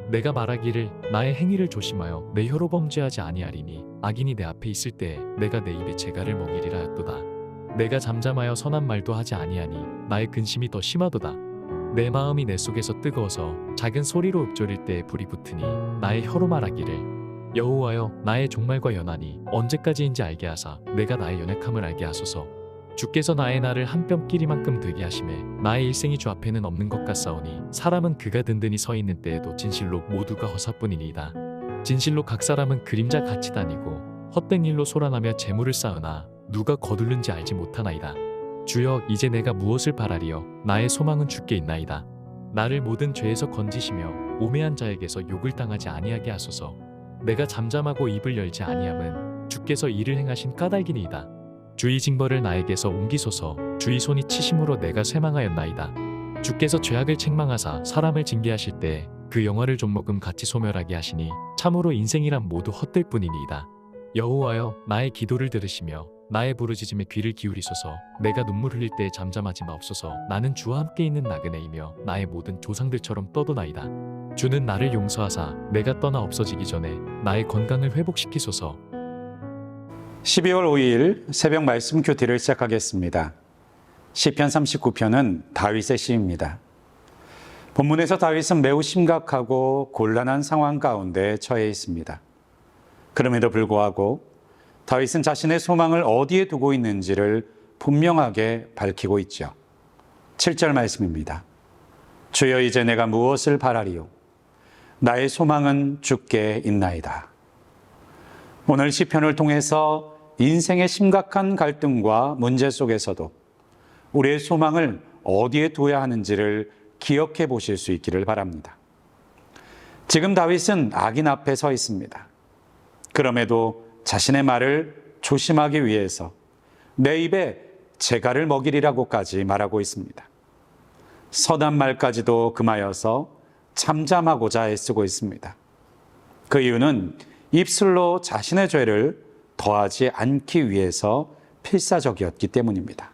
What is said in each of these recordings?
내가 말하기를 나의 행위를 조심하여 내 혀로 범죄하지 아니하리니 악인이 내 앞에 있을 때에 내가 내 입에 재갈을 먹이리라 하였도다. 내가 잠잠하여 선한 말도 하지 아니하니 나의 근심이 더 심하도다. 내 마음이 내 속에서 뜨거워서 작은 소리로 읊조릴 때에 불이 붙으니 나의 혀로 말하기를 여호와여 나의 종말과 연한이 언제까지인지 알게 하사 내가 나의 연약함을 알게 하소서. 주께서 나의 날을 한 뼘끼리만큼 되게 하심에 나의 일생이 주 앞에는 없는 것 같사오니 사람은 그가 든든히 서 있는 때에도 진실로 모두가 허사뿐이니이다. 진실로 각 사람은 그림자 같이 다니고 헛된 일로 소란하며 재물을 쌓으나 누가 거둘는지 알지 못하나이다. 주여 이제 내가 무엇을 바라리요 나의 소망은 주께 있나이다. 나를 모든 죄에서 건지시며 오매한 자에게서 욕을 당하지 아니하게 하소서. 내가 잠잠하고 입을 열지 아니함은 주께서 이를 행하신 까닭이니이다. 주의 징벌을 나에게서 옮기소서. 주의 손이 치심으로 내가 쇠망하였나이다. 주께서 죄악을 책망하사 사람을 징계하실 때에 그 영화를 좀먹음 같이 소멸하게 하시니 참으로 인생이란 모두 헛될 뿐이니이다. 여호와여 나의 기도를 들으시며 나의 부르짖음에 귀를 기울이소서. 내가 눈물 흘릴 때에 잠잠하지 마옵소서. 나는 주와 함께 있는 나그네이며 나의 모든 조상들처럼 떠도나이다. 주는 나를 용서하사 내가 떠나 없어지기 전에 나의 건강을 회복시키소서. 12월 5일 새벽 말씀 큐티를 시작하겠습니다. 시편 39편은 다윗의 시입니다. 본문에서 다윗은 매우 심각하고 곤란한 상황 가운데 처해 있습니다. 그럼에도 불구하고 다윗은 자신의 소망을 어디에 두고 있는지를 분명하게 밝히고 있죠. 7절 말씀입니다. 주여 이제 내가 무엇을 바라리요 나의 소망은 주께 있나이다. 오늘 시편을 통해서 인생의 심각한 갈등과 문제 속에서도 우리의 소망을 어디에 두어야 하는지를 기억해 보실 수 있기를 바랍니다. 지금 다윗은 악인 앞에 서 있습니다. 그럼에도 자신의 말을 조심하기 위해서 내 입에 재갈을 먹이리라고까지 말하고 있습니다. 선한 말까지도 금하여서 잠잠하고자 애쓰고 있습니다. 그 이유는 입술로 자신의 죄를 더하지 않기 위해서 필사적이었기 때문입니다.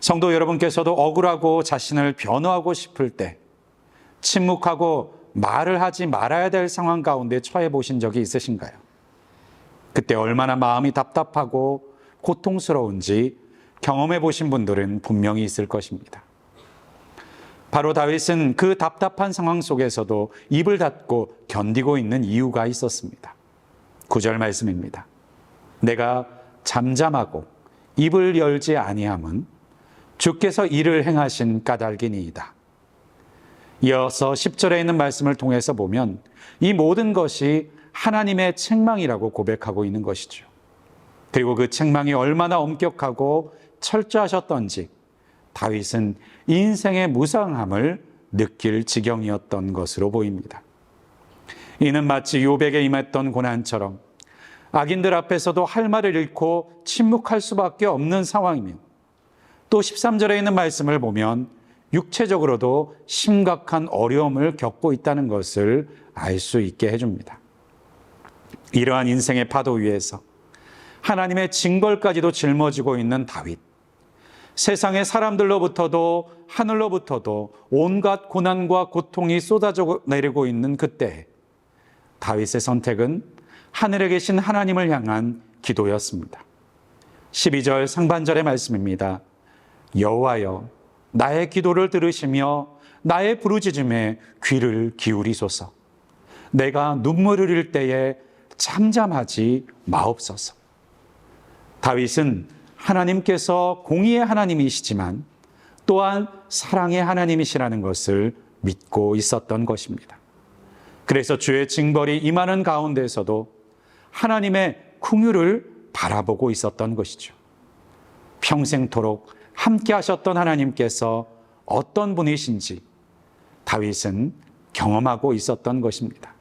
성도 여러분께서도 억울하고 자신을 변호하고 싶을 때 침묵하고 말을 하지 말아야 될 상황 가운데 처해 보신 적이 있으신가요? 그때 얼마나 마음이 답답하고 고통스러운지 경험해 보신 분들은 분명히 있을 것입니다. 바로 다윗은 그 답답한 상황 속에서도 입을 닫고 견디고 있는 이유가 있었습니다. 9절 말씀입니다. 내가 잠잠하고 입을 열지 아니함은 주께서 이를 행하신 까닭이니이다. 이어서 10절에 있는 말씀을 통해서 보면 이 모든 것이 하나님의 책망이라고 고백하고 있는 것이죠. 그리고 그 책망이 얼마나 엄격하고 철저하셨던지 다윗은 인생의 무상함을 느낄 지경이었던 것으로 보입니다. 이는 마치 욥에게 임했던 고난처럼 악인들 앞에서도 할 말을 잃고 침묵할 수밖에 없는 상황이며 또 13절에 있는 말씀을 보면 육체적으로도 심각한 어려움을 겪고 있다는 것을 알 수 있게 해줍니다. 이러한 인생의 파도 위에서 하나님의 징벌까지도 짊어지고 있는 다윗. 세상의 사람들로부터도 하늘로부터도 온갖 고난과 고통이 쏟아져 내리고 있는 그때 다윗의 선택은 하늘에 계신 하나님을 향한 기도였습니다. 12절 상반절의 말씀입니다. 여호와여 나의 기도를 들으시며 나의 부르짖음에 귀를 기울이소서. 내가 눈물 흘릴 때에 잠잠하지 마옵소서. 다윗은 하나님께서 공의의 하나님이시지만 또한 사랑의 하나님이시라는 것을 믿고 있었던 것입니다. 그래서 주의 징벌이 임하는 가운데서도 하나님의 긍휼을 바라보고 있었던 것이죠. 평생토록 함께 하셨던 하나님께서 어떤 분이신지 다윗은 경험하고 있었던 것입니다.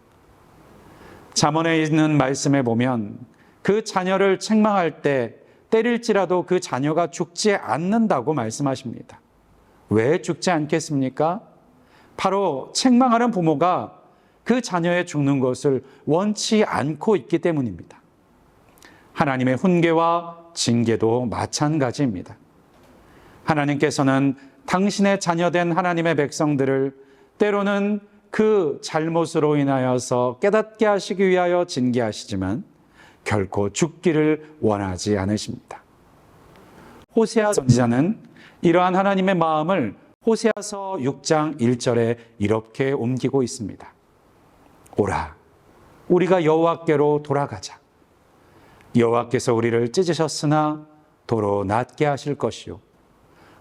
잠언에 있는 말씀에 보면 그 자녀를 책망할 때 때릴지라도 그 자녀가 죽지 않는다고 말씀하십니다. 왜 죽지 않겠습니까? 바로 책망하는 부모가 그 자녀의 죽는 것을 원치 않고 있기 때문입니다. 하나님의 훈계와 징계도 마찬가지입니다. 하나님께서는 당신의 자녀된 하나님의 백성들을 때로는 그 잘못으로 인하여서 깨닫게 하시기 위하여 징계하시지만 결코 죽기를 원하지 않으십니다. 호세아 선지자는 이러한 하나님의 마음을 호세아서 6장 1절에 이렇게 옮기고 있습니다. 오라, 우리가 여호와께로 돌아가자. 여호와께서 우리를 찢으셨으나 도로 낫게 하실 것이요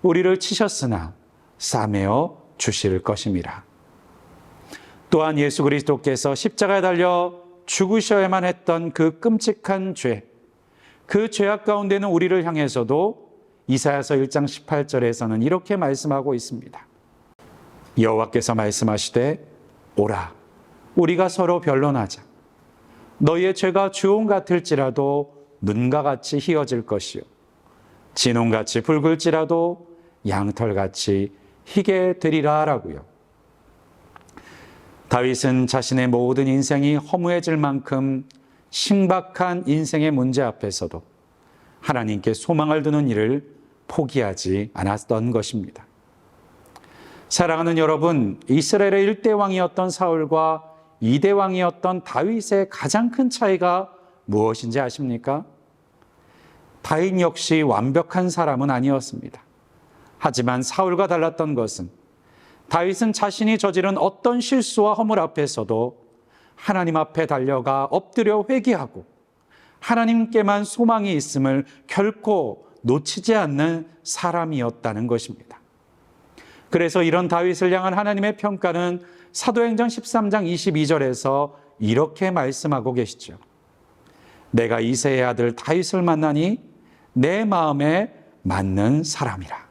우리를 치셨으나 싸매어 주실 것임이라. 또한 예수 그리스도께서 십자가에 달려 죽으셔야만 했던 그 끔찍한 죄, 그 죄악 가운데는 우리를 향해서도 이사야서 1장 18절에서는 이렇게 말씀하고 있습니다. 여호와께서 말씀하시되 오라, 우리가 서로 변론하자. 너희의 죄가 주홍 같을지라도 눈과 같이 희어질 것이요 진홍같이 붉을지라도 양털같이 희게 되리라 라고요. 다윗은 자신의 모든 인생이 허무해질 만큼 신박한 인생의 문제 앞에서도 하나님께 소망을 두는 일을 포기하지 않았던 것입니다. 사랑하는 여러분, 이스라엘의 1대 왕이었던 사울과 2대 왕이었던 다윗의 가장 큰 차이가 무엇인지 아십니까? 다윗 역시 완벽한 사람은 아니었습니다. 하지만 사울과 달랐던 것은 다윗은 자신이 저지른 어떤 실수와 허물 앞에서도 하나님 앞에 달려가 엎드려 회개하고 하나님께만 소망이 있음을 결코 놓치지 않는 사람이었다는 것입니다. 그래서 이런 다윗을 향한 하나님의 평가는 사도행전 13장 22절에서 이렇게 말씀하고 계시죠. 내가 이새의 아들 다윗을 만나니 내 마음에 맞는 사람이라.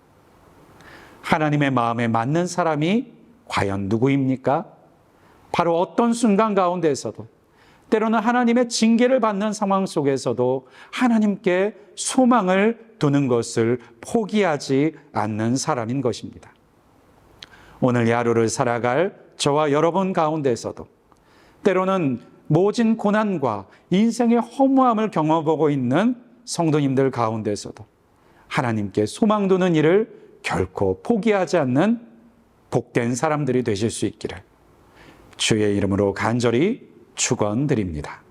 하나님의 마음에 맞는 사람이 과연 누구입니까? 바로 어떤 순간 가운데서도 때로는 하나님의 징계를 받는 상황 속에서도 하나님께 소망을 두는 것을 포기하지 않는 사람인 것입니다. 오늘 이 하루를 살아갈 저와 여러분 가운데서도 때로는 모진 고난과 인생의 허무함을 경험하고 있는 성도님들 가운데서도 하나님께 소망 두는 일을 결코 포기하지 않는 복된 사람들이 되실 수 있기를 주의 이름으로 간절히 축원드립니다.